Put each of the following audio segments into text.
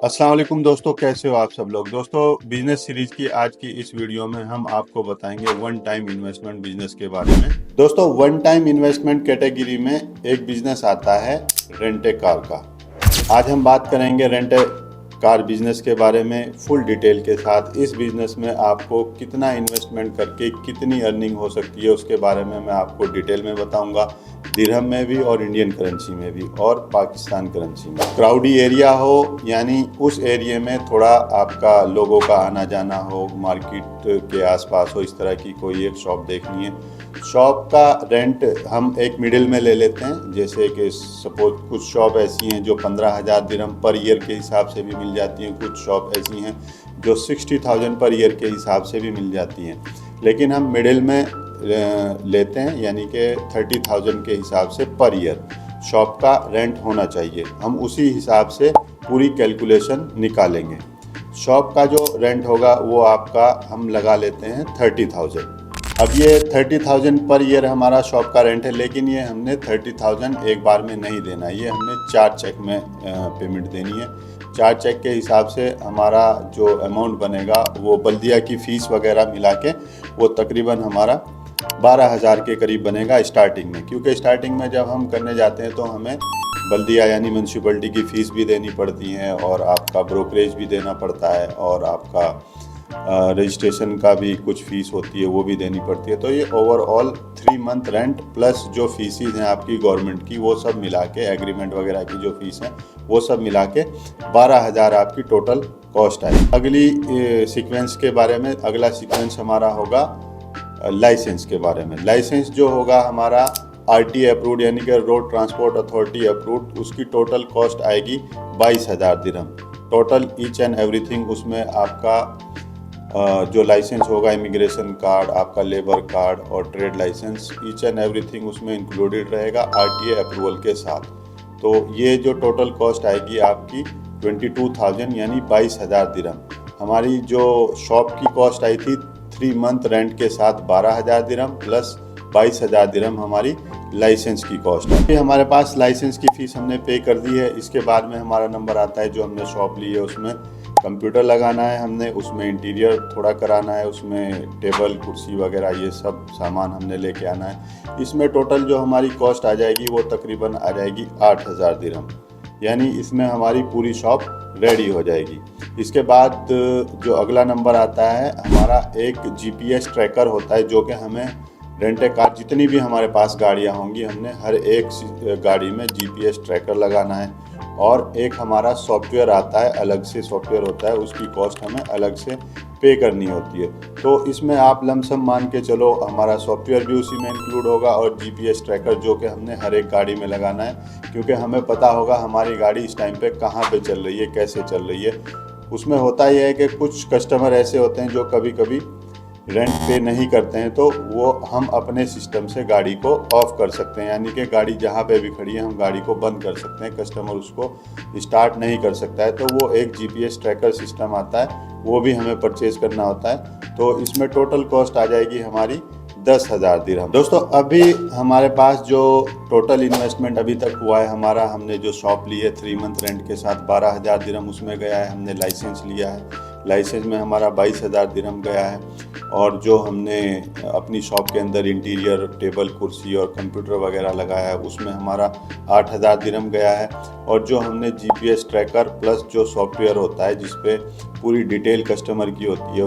अस्सलाम वालेकुम दोस्तों, कैसे हो आप सब लोग। दोस्तों, बिजनेस सीरीज की आज की इस वीडियो में हम आपको बताएंगे वन टाइम इन्वेस्टमेंट बिजनेस के बारे में। दोस्तों, वन टाइम इन्वेस्टमेंट कैटेगरी में एक बिजनेस आता है रेंट ए कार का। आज हम बात करेंगे रेंट ए कार बिजनेस के बारे में फुल डिटेल के साथ। इस बिजनेस में आपको कितना इन्वेस्टमेंट करके कितनी अर्निंग हो सकती है उसके बारे में मैं आपको डिटेल में बताऊंगा, दिरहम में भी और इंडियन करेंसी में भी और पाकिस्तान करेंसी में। क्राउडी एरिया हो, यानी उस एरिया में थोड़ा आपका लोगों का आना जाना हो, मार्केट के आसपास हो, इस तरह की कोई एक शॉप देखनी है। शॉप का रेंट हम एक मिडिल में ले लेते हैं, जैसे कि सपोज कुछ शॉप ऐसी हैं जो 15,000 दिरहम पर ईयर के हिसाब से भी मिल जाती हैं, कुछ शॉप ऐसी हैं जो 60,000 पर ईयर के हिसाब से भी मिल जाती हैं, लेकिन हम मिडिल में लेते हैं, यानी कि 30,000 के हिसाब से पर ईयर शॉप का रेंट होना चाहिए। हम उसी हिसाब से पूरी कैलकुलेशन निकालेंगे। शॉप का जो रेंट होगा वो आपका हम लगा लेते हैं 30,000। अब ये 30,000 पर ईयर हमारा शॉप का रेंट है, लेकिन ये हमने 30,000 एक बार में नहीं देना, ये हमने 4 चेक में पेमेंट देनी है। 4 चेक के हिसाब से हमारा जो अमाउंट बनेगा वो बल्दिया की फ़ीस वगैरह मिला के वो तकरीबन हमारा 12,000 के करीब बनेगा स्टार्टिंग में, क्योंकि स्टार्टिंग में जब हम करने जाते हैं तो हमें बल्दिया यानी म्यूनसिपलिटी की फ़ीस भी देनी पड़ती है और आपका ब्रोकरेज भी देना पड़ता है और आपका रजिस्ट्रेशन का भी कुछ फ़ीस होती है वो भी देनी पड़ती है। तो ये ओवरऑल 3 मंथ रेंट प्लस जो फीसेज हैं आपकी गवर्नमेंट की, वो सब मिला के, एग्रीमेंट वगैरह की जो फ़ीस है वो सब मिला के 12,000 आपकी टोटल कॉस्ट आई। अगली सीक्वेंस के बारे में, अगला सीक्वेंस हमारा होगा लाइसेंस के बारे में। लाइसेंस जो होगा हमारा RTA अप्रूव्ड, यानी कि रोड ट्रांसपोर्ट अथॉरिटी अप्रूव्ड, उसकी टोटल कॉस्ट आएगी 22,000 दिरहम। टोटल ईच एंड एवरीथिंग उसमें आपका जो लाइसेंस होगा, इमिग्रेशन कार्ड, आपका लेबर कार्ड और trade license, each and everything उसमें इंक्लूडेड रहेगा RTA अप्रूवल के साथ। तो ये जो टोटल कॉस्ट आएगी आपकी 22,000 यानी 22,000 दिरहम। हमारी जो शॉप की कॉस्ट आई थी 3 मंथ रेंट के साथ 12,000 दिरहम प्लस 22,000 दिरहम हमारी लाइसेंस की कॉस्ट है। अभी हमारे पास लाइसेंस की फ़ीस हमने पे कर दी है। इसके बाद में हमारा नंबर आता है जो हमने शॉप ली है, उसमें कंप्यूटर लगाना है हमने, उसमें इंटीरियर थोड़ा कराना है, उसमें टेबल कुर्सी वगैरह ये सब सामान हमने लेके आना है। इसमें टोटल जो हमारी कॉस्ट आ जाएगी वो तकरीबन आ जाएगी 8,000 दिरहम, यानी इसमें हमारी पूरी शॉप रेडी हो जाएगी। इसके बाद जो अगला नंबर आता है हमारा, एक GPS ट्रैकर होता है जो कि हमें रेंट ए कार जितनी भी हमारे पास गाड़ियां होंगी, हमने हर एक गाड़ी में GPS ट्रैकर लगाना है। और एक हमारा सॉफ्टवेयर आता है, अलग से सॉफ्टवेयर होता है, उसकी कॉस्ट हमें अलग से पे करनी होती है। तो इसमें आप लमसम मान के चलो हमारा सॉफ्टवेयर भी उसी में इंक्लूड होगा और GPS ट्रैकर जो कि हमने हर एक गाड़ी में लगाना है, क्योंकि हमें पता होगा हमारी गाड़ी इस टाइम पे कहाँ पे चल रही है, कैसे चल रही है। उसमें होता यह है कि कुछ कस्टमर ऐसे होते हैं जो कभी कभी रेंट पे नहीं करते हैं, तो वो हम अपने सिस्टम से गाड़ी को ऑफ कर सकते हैं, यानी कि गाड़ी जहाँ पे भी खड़ी है हम गाड़ी को बंद कर सकते हैं, कस्टमर उसको स्टार्ट नहीं कर सकता है। तो वो एक GPS ट्रैकर सिस्टम आता है, वो भी हमें परचेज़ करना होता है। तो इसमें टोटल कॉस्ट आ जाएगी हमारी 10,000 दिरहम। दोस्तों, अभी हमारे पास जो टोटल इन्वेस्टमेंट अभी तक हुआ है हमारा, हमने जो शॉप ली है 3 मंथ रेंट के साथ 12,000 दिरहम उसमें गया है। हमने लाइसेंस लिया है, लाइसेंस में हमारा 22,000 दिरहम गया है। और जो हमने अपनी शॉप के अंदर इंटीरियर टेबल कुर्सी और कंप्यूटर वगैरह लगाया है उसमें हमारा 8,000 दिरहम गया है। और जो हमने GPS ट्रैकर प्लस जो सॉफ्टवेयर होता है जिस पे पूरी डिटेल कस्टमर की होती है,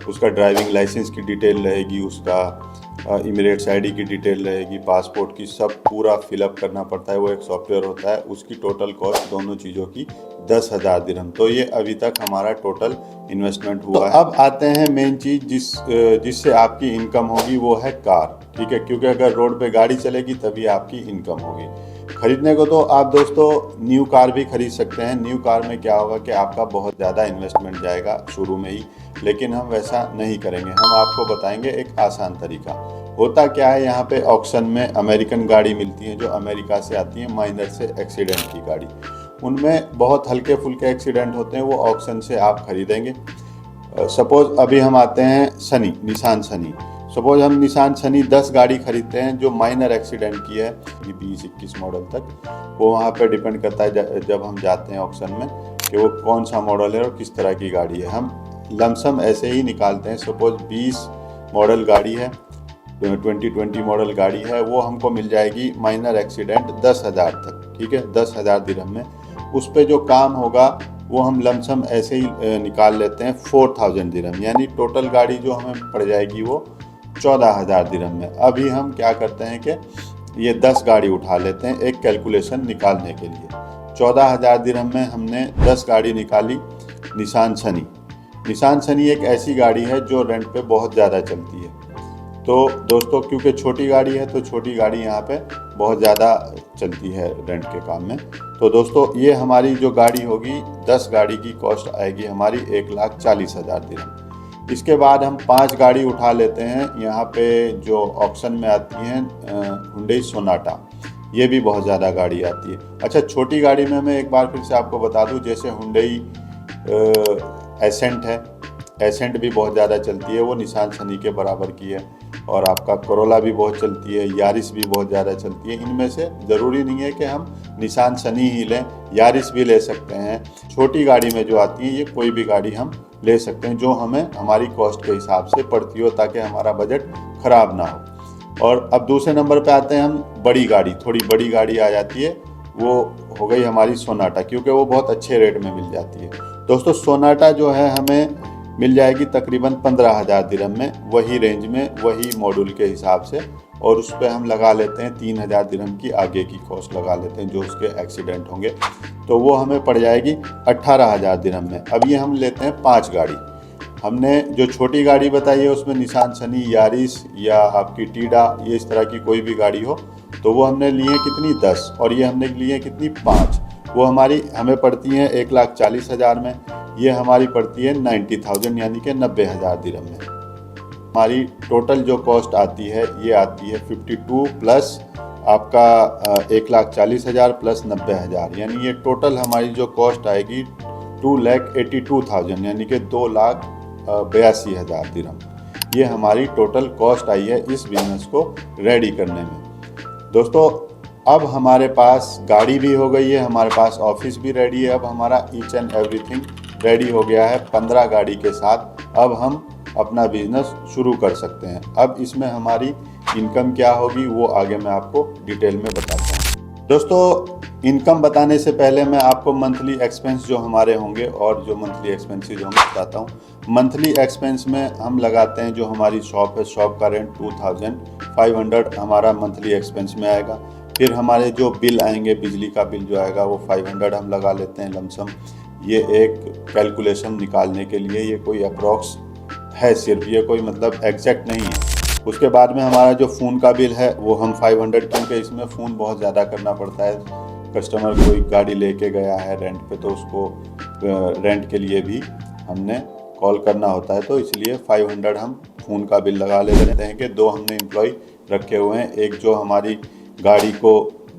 उसका ड्राइविंग लाइसेंस की डिटेल रहेगी, उसका इमिरेट्स ID की डिटेल रहेगी, पासपोर्ट की, सब पूरा फिलअप करना पड़ता है, वो एक सॉफ्टवेयर होता है। उसकी टोटल कॉस्ट दोनों चीज़ों की 10,000 दिरहम। तो ये अभी तक हमारा टोटल इन्वेस्टमेंट हुआ है। अब आते हैं मेन चीज़ जिससे आपकी इनकम होगी, वो है कार। ठीक है, क्योंकि अगर रोड पे गाड़ी चलेगी तभी आपकी इनकम होगी। खरीदने को तो आप दोस्तों न्यू कार भी खरीद सकते हैं। न्यू कार में क्या होगा कि आपका बहुत ज़्यादा इन्वेस्टमेंट जाएगा शुरू में ही, लेकिन हम वैसा नहीं करेंगे। हम आपको बताएंगे एक आसान तरीका। होता क्या है, यहाँ पे ऑक्शन में अमेरिकन गाड़ी मिलती है जो अमेरिका से आती है, माइनर से एक्सीडेंट की गाड़ी। उनमें बहुत हल्के फुल्के एक्सीडेंट होते हैं, वो ऑक्शन से आप खरीदेंगे। सपोज अभी हम आते हैं सनी, निसान सनी। सपोज हम निसान सनी 10 गाड़ी खरीदते हैं जो माइनर एक्सीडेंट की है, 20-21 मॉडल तक, वो वहाँ पे डिपेंड करता है जब हम जाते हैं ऑक्शन में कि वो कौन सा मॉडल है और किस तरह की गाड़ी है। हम लमसम ऐसे ही निकालते हैं। सपोज 20 मॉडल गाड़ी है, 2020 मॉडल गाड़ी है, वो हमको मिल जाएगी माइनर एक्सीडेंट 10,000 तक, ठीक है, 10,000 दिरहम में। उस पर जो काम होगा वो हम लमसम ऐसे ही निकाल लेते हैं 4,000 दिरहम, यानी टोटल गाड़ी जो हमें पड़ जाएगी वो 14,000 दिरहम में। अभी हम क्या करते हैं कि ये 10 गाड़ी उठा लेते हैं एक कैलकुलेशन निकालने के लिए। 14,000 दिरहम में हमने 10 गाड़ी निकाली। निसान सनी, निसान सनी एक ऐसी गाड़ी है जो रेंट पे बहुत ज़्यादा चलती है। तो दोस्तों क्योंकि छोटी गाड़ी है तो छोटी गाड़ी यहाँ पे बहुत ज़्यादा चलती है रेंट के काम में। तो दोस्तों ये हमारी जो गाड़ी होगी, 10 गाड़ी की कॉस्ट आएगी हमारी 1,40,000 दिरहम। इसके बाद हम 5 गाड़ी उठा लेते हैं। यहाँ पे जो ऑप्शन में आती हैं हुंडई सोनाटा, ये भी बहुत ज़्यादा गाड़ी आती है। अच्छा, छोटी गाड़ी में मैं एक बार फिर से आपको बता दूं, जैसे हुंडई एसेंट है, एसेंट भी बहुत ज़्यादा चलती है, वो निसान सनी के बराबर की है। और आपका कोरोला भी बहुत चलती है, यारिस भी बहुत ज़्यादा चलती है। इनमें से ज़रूरी नहीं है कि हम निसान सनी ही लें, यारिस भी ले सकते हैं। छोटी गाड़ी में जो आती है ये कोई भी गाड़ी हम ले सकते हैं जो हमें हमारी कॉस्ट के हिसाब से पड़ती हो, ताकि हमारा बजट ख़राब ना हो। और अब दूसरे नंबर पे आते हैं हम बड़ी गाड़ी, थोड़ी बड़ी गाड़ी आ जाती है, वो हो गई हमारी सोनाटा, क्योंकि वो बहुत अच्छे रेट में मिल जाती है। दोस्तों सोनाटा जो है हमें मिल जाएगी तकरीबन 15,000 दिरहम में, वही रेंज में, वही मॉड्यूल के हिसाब से। और उस पर हम लगा लेते हैं 3,000 दिरहम की आगे की कॉस्ट लगा लेते हैं जो उसके एक्सीडेंट होंगे, तो वो हमें पड़ जाएगी 18,000 दिरहम में। अब ये हम लेते हैं 5 गाड़ी। हमने जो छोटी गाड़ी बताई है उसमें निसान सनी, यारिस या आपकी टीडा, ये इस तरह की कोई भी गाड़ी हो, तो वो हमने लिए कितनी 10, और ये हमने लिए कितनी 5। वो हमें पड़ती हैं 1,40,000 में। ये हमारी पड़ती है 90,000 यानी कि 90,000 दिरहम में। हमारी टोटल जो कॉस्ट आती है ये आती है 52 प्लस आपका 1,40,000 प्लस 90,000, यानी ये टोटल हमारी जो कॉस्ट आएगी 2,82,000 यानी कि 2,82,000 दिरहम। ये हमारी टोटल कॉस्ट आई है इस बिजनेस को रेडी करने में। दोस्तों अब हमारे पास गाड़ी भी हो गई है, हमारे पास ऑफिस भी रेडी है, अब हमारा ईच एंड एवरीथिंग रेडी हो गया है 15 गाड़ी के साथ। अब हम अपना बिजनेस शुरू कर सकते हैं। अब इसमें हमारी इनकम क्या होगी वो आगे मैं आपको डिटेल में बताता हूँ। दोस्तों इनकम बताने से पहले मैं आपको मंथली एक्सपेंस जो हमारे होंगे और जो मंथली एक्सपेंसेस जो मैं बताता हूँ। मंथली एक्सपेंस में हम लगाते हैं जो हमारी शॉप है, शॉप का रेंट 2,500 हमारा मंथली एक्सपेंस में आएगा। फिर हमारे जो बिल आएंगे, बिजली का बिल जो आएगा वो 500 हम लगा लेते हैं लमसम। ये एक कैलकुलेशन निकालने के लिए, ये कोई अप्रॉक्स है सिर्फ, ये कोई मतलब एग्जैक्ट नहीं है। उसके बाद में हमारा जो फ़ोन का बिल है वो हम 500, क्योंकि इसमें फ़ोन बहुत ज़्यादा करना पड़ता है। कस्टमर कोई गाड़ी लेके गया है रेंट पे, तो उसको रेंट के लिए भी हमने कॉल करना होता है, तो इसलिए 500 हम फ़ोन का बिल लगा लेते हैं। कि 2 हमने एम्प्लॉय रखे हुए हैं, एक जो हमारी गाड़ी को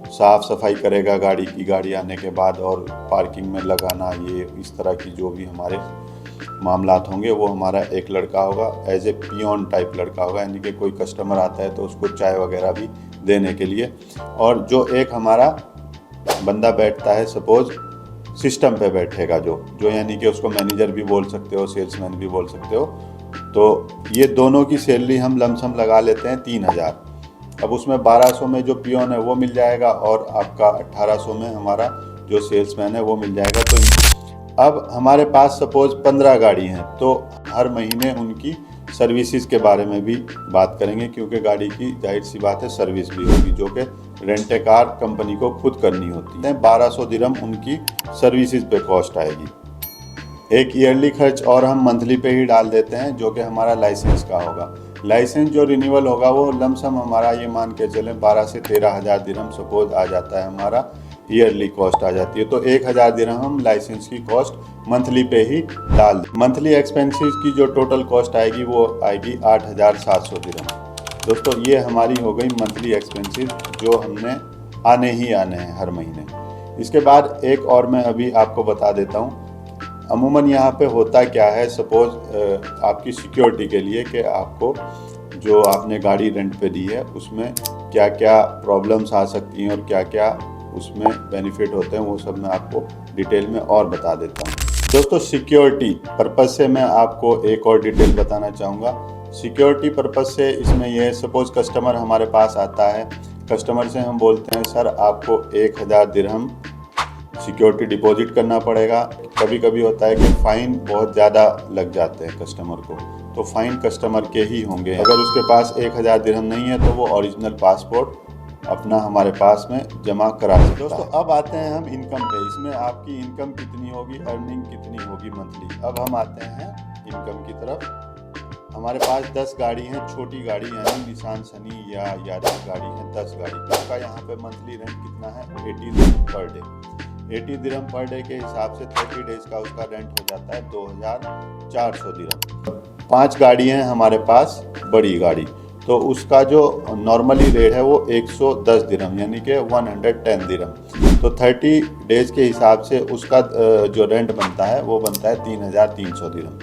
साफ़ सफाई करेगा गाड़ी आने के बाद, और पार्किंग में लगाना, ये इस तरह की जो भी हमारे मामलात होंगे वो हमारा एक लड़का होगा, एज ए पियोन टाइप लड़का होगा, यानी कि कोई कस्टमर आता है तो उसको चाय वगैरह भी देने के लिए। और जो एक हमारा बंदा बैठता है, सपोज सिस्टम पे बैठेगा जो यानी कि उसको मैनेजर भी बोल सकते हो, सेल्समैन भी बोल सकते हो। तो ये दोनों की सैलरी हम लमसम लगा लेते हैं 3,000। अब उसमें 1,200 में जो पियोन है वो मिल जाएगा, और आपका 1,800 में हमारा जो सेल्समैन है वो मिल जाएगा। तो अब हमारे पास सपोज 15 गाड़ी हैं, तो हर महीने उनकी सर्विसेज के बारे में भी बात करेंगे, क्योंकि गाड़ी की जाहिर सी बात है सर्विस भी होगी, जो कि रेंट ए कार कंपनी को खुद करनी होती है। 1,200 दिरहम उनकी सर्विसेज पे कॉस्ट आएगी। एक ईयरली खर्च और हम मंथली पे ही डाल देते हैं, जो कि हमारा लाइसेंस का होगा। लाइसेंस जो रिन्यूअल होगा वो लमसम हमारा, ये मान के चलें 12 से 13,000 दिरहम सपोज आ जाता है, हमारा ईयरली कॉस्ट आ जाती है। तो 1,000 दिरहम हम लाइसेंस की कॉस्ट मंथली पे ही डाल दें। मंथली एक्सपेंसेस की जो टोटल कॉस्ट आएगी वो आएगी 8,700 दिरहम। दोस्तों ये हमारी हो गई मंथली एक्सपेंसेस जो हमने आने ही आने हैं हर महीने। इसके बाद एक और मैं अभी आपको बता देता हूँ। अमूमन यहाँ पे होता क्या है, सपोज आपकी सिक्योरिटी के लिए कि आपको जो आपने गाड़ी रेंट पे दी है उसमें क्या क्या प्रॉब्लम्स आ सकती हैं और क्या क्या उसमें बेनिफिट होते हैं, वो सब मैं आपको डिटेल में और बता देता हूँ। दोस्तों सिक्योरिटी पर्पज़ से मैं आपको एक और डिटेल बताना चाहूँगा। सिक्योरिटी पर्पज़ से इसमें यह सपोज़ कस्टमर हमारे पास आता है, कस्टमर से हम बोलते हैं सर आपको 1000 दिरहम सिक्योरिटी डिपॉजिट करना पड़ेगा। कभी कभी होता है कि फ़ाइन बहुत ज़्यादा लग जाते हैं कस्टमर को, तो फ़ाइन कस्टमर के ही होंगे। अगर उसके पास 1000 दिरहम नहीं है तो वो ओरिजिनल पासपोर्ट अपना हमारे पास में जमा करा सकता है। दोस्तों अब आते हैं हम इनकम पे। इसमें आपकी इनकम कितनी होगी, अर्निंग कितनी होगी मंथली। अब हम आते हैं इनकम की तरफ। हमारे पास 10 गाड़ी हैं, छोटी गाड़ी यानी निसान सनी या यारिस गाड़ी है 10 गाड़ी। उसका यहाँ पे मंथली रेंट कितना है, 80 दिरहम पर डे। 80 दिरहम पर डे के हिसाब से 30 डेज का उसका रेंट हो जाता है 2400 दिरहम। 5 गाड़ी हैं हमारे पास बड़ी गाड़ी, तो उसका जो नॉर्मली रेट है वो 110 दिरहम यानी कि 110 दिरहम। तो 30 डेज के हिसाब से उसका जो रेंट बनता है वो बनता है 3300 दिरहम।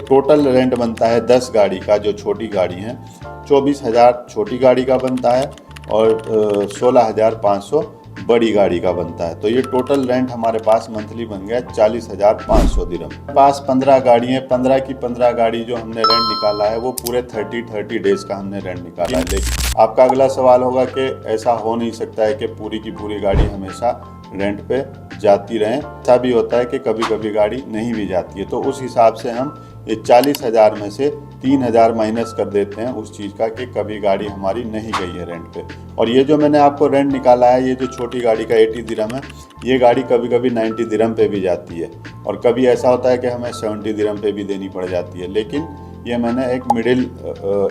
टोटल रेंट बनता है 10 गाड़ी का, जो छोटी गाड़ी हैं 24,000 छोटी गाड़ी का बनता है और 16,500 बड़ी गाड़ी का बनता है। तो ये टोटल रेंट हमारे पास मंथली बन गया 40,500 दिरहम। पास 15 गाड़ी हैं, 15 की 15 गाड़ी जो हमने रेंट निकाला है वो पूरे 30 डेज का हमने रेंट निकाला है। लेकिन आपका अगला सवाल होगा कि ऐसा हो नहीं सकता है कि पूरी की पूरी गाड़ी हमेशा रेंट पे जाती रहें। ऐसा भी होता है कि कभी कभी गाड़ी नहीं भी जाती है। तो उस हिसाब से हम ये 40,000 में से 3,000 माइनस कर देते हैं उस चीज़ का कि कभी गाड़ी हमारी नहीं गई है रेंट पे। और ये जो मैंने आपको रेंट निकाला है, ये जो छोटी गाड़ी का 80 दिरहम है, ये गाड़ी कभी कभी 90 दिरहम पे भी जाती है और कभी ऐसा होता है कि हमें 70 दिरहम पे भी देनी पड़ जाती है। लेकिन ये मैंने एक मिडिल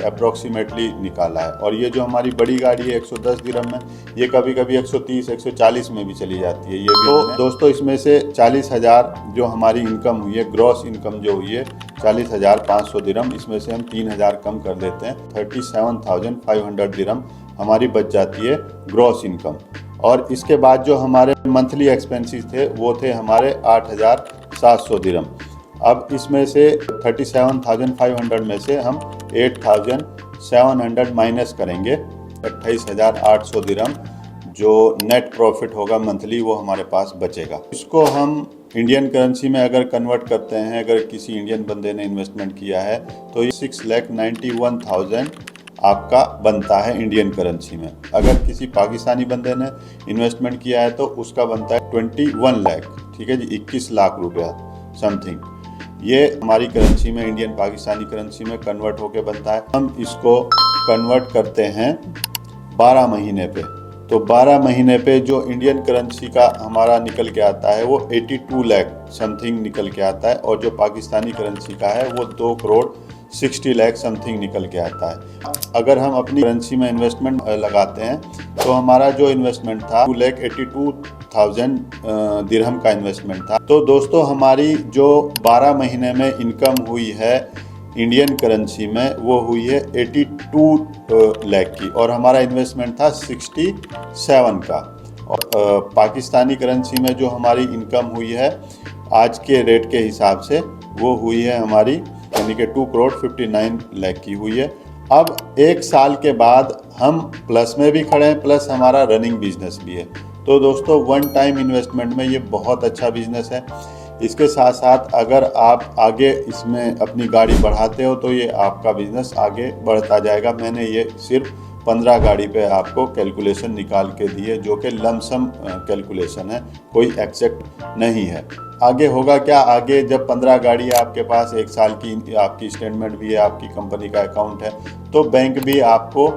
अप्रोक्सीमेटली निकाला है। और ये जो हमारी बड़ी गाड़ी है 110 दिरहम में, ये कभी कभी 130 140 में भी चली जाती है। ये भी तो दोस्तों इसमें से 40,000 जो हमारी इनकम हुई है, ग्रॉस इनकम जो हुई है 40,500 दिरहम, इसमें से हम 3,000 कम कर देते हैं, 37,500 दिरहम हमारी बच जाती है ग्रॉस इनकम। और इसके बाद जो हमारे मंथली एक्सपेंसेस थे वो थे हमारे 8,700 दिरहम। अब इसमें से 37,500 में से हम 8,700 माइनस करेंगे, 28,800 दिरहम जो नेट प्रॉफिट होगा मंथली वो हमारे पास बचेगा। इसको हम इंडियन करेंसी में अगर कन्वर्ट करते हैं, अगर किसी इंडियन बंदे ने इन्वेस्टमेंट किया है तो ये 6,91,000 आपका बनता है इंडियन करेंसी में। अगर किसी पाकिस्तानी बंदे ने इन्वेस्टमेंट किया है तो उसका बनता है 21 लाख, ठीक है जी, 21 लाख रुपया समथिंग। ये हमारी करेंसी में, इंडियन पाकिस्तानी करेंसी में कन्वर्ट होके बनता है। हम इसको कन्वर्ट करते हैं 12 महीने पे, तो 12 महीने पे जो इंडियन करेंसी का हमारा निकल के आता है वो 82 लाख समथिंग निकल के आता है, और जो पाकिस्तानी करेंसी का है वो 2 करोड़ 60 लाख समथिंग निकल के आता है। अगर हम अपनी करेंसी में इन्वेस्टमेंट लगाते हैं तो हमारा जो इन्वेस्टमेंट था 2,82,000 दिरहम का इन्वेस्टमेंट था। तो दोस्तों हमारी जो 12 महीने में इनकम हुई है इंडियन करेंसी में वो हुई है 82 लाख की, और हमारा इन्वेस्टमेंट था 67 का। और पाकिस्तानी करेंसी में जो हमारी इनकम हुई है आज के रेट के हिसाब से वो हुई है हमारी, यानी कि 2 करोड़ 59 लाख की हुई है। अब 1 साल के बाद हम प्लस में भी खड़े हैं, प्लस हमारा रनिंग बिजनेस भी है। तो दोस्तों वन टाइम इन्वेस्टमेंट में ये बहुत अच्छा बिजनेस है। इसके साथ साथ अगर आप आगे इसमें अपनी गाड़ी बढ़ाते हो तो ये आपका बिजनेस आगे बढ़ता जाएगा। मैंने ये सिर्फ 15 गाड़ी पे आपको कैलकुलेशन निकाल के दी है, जो कि लमसम कैलकुलेशन है, कोई एक्जैक्ट नहीं है। आगे होगा क्या, आगे जब 15 गाड़ी आपके पास, 1 साल की आपकी स्टेटमेंट भी है, आपकी कंपनी का अकाउंट है, तो बैंक भी आपको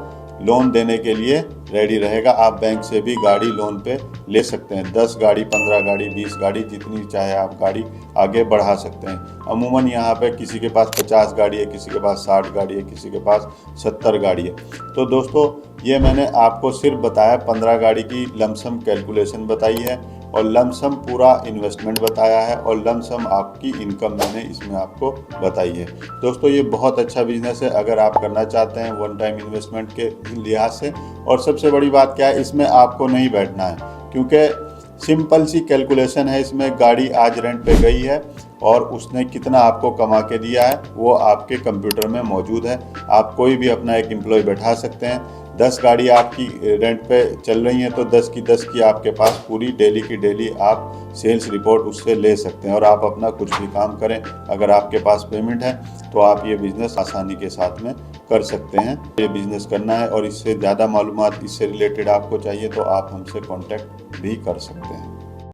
लोन देने के लिए रेडी रहेगा। आप बैंक से भी गाड़ी लोन पे ले सकते हैं, 10 गाड़ी 15 गाड़ी 20 गाड़ी जितनी चाहे आप गाड़ी आगे बढ़ा सकते हैं। अमूमन यहाँ पे किसी के पास 50 गाड़ी है, किसी के पास 60 गाड़ी है, किसी के पास 70 गाड़ी है। तो दोस्तों ये मैंने आपको सिर्फ बताया 15 गाड़ी की लमसम कैलकुलेशन बताई है, और लमसम पूरा इन्वेस्टमेंट बताया है, और लमसम आपकी इनकम मैंने इसमें आपको बताई है। दोस्तों ये बहुत अच्छा बिजनेस है अगर आप करना चाहते हैं वन टाइम इन्वेस्टमेंट के लिहाज से। और सबसे बड़ी बात क्या है, इसमें आपको नहीं बैठना है, क्योंकि सिंपल सी कैलकुलेशन है। इसमें गाड़ी आज रेंट पे गई है और उसने कितना आपको कमा के दिया है वो आपके कंप्यूटर में मौजूद है। आप कोई भी अपना एक एम्प्लॉय बैठा सकते हैं, 10 गाड़ी आपकी रेंट पे चल रही हैं तो 10 की 10 की आपके पास पूरी डेली की डेली आप सेल्स रिपोर्ट उससे ले सकते हैं और आप अपना कुछ भी काम करें। अगर आपके पास पेमेंट है तो आप ये बिज़नेस आसानी के साथ में कर सकते हैं। ये बिज़नेस करना है और इससे ज़्यादा मालूमात इससे रिलेटेड आपको चाहिए तो आप हमसे कॉन्टैक्ट भी कर सकते हैं।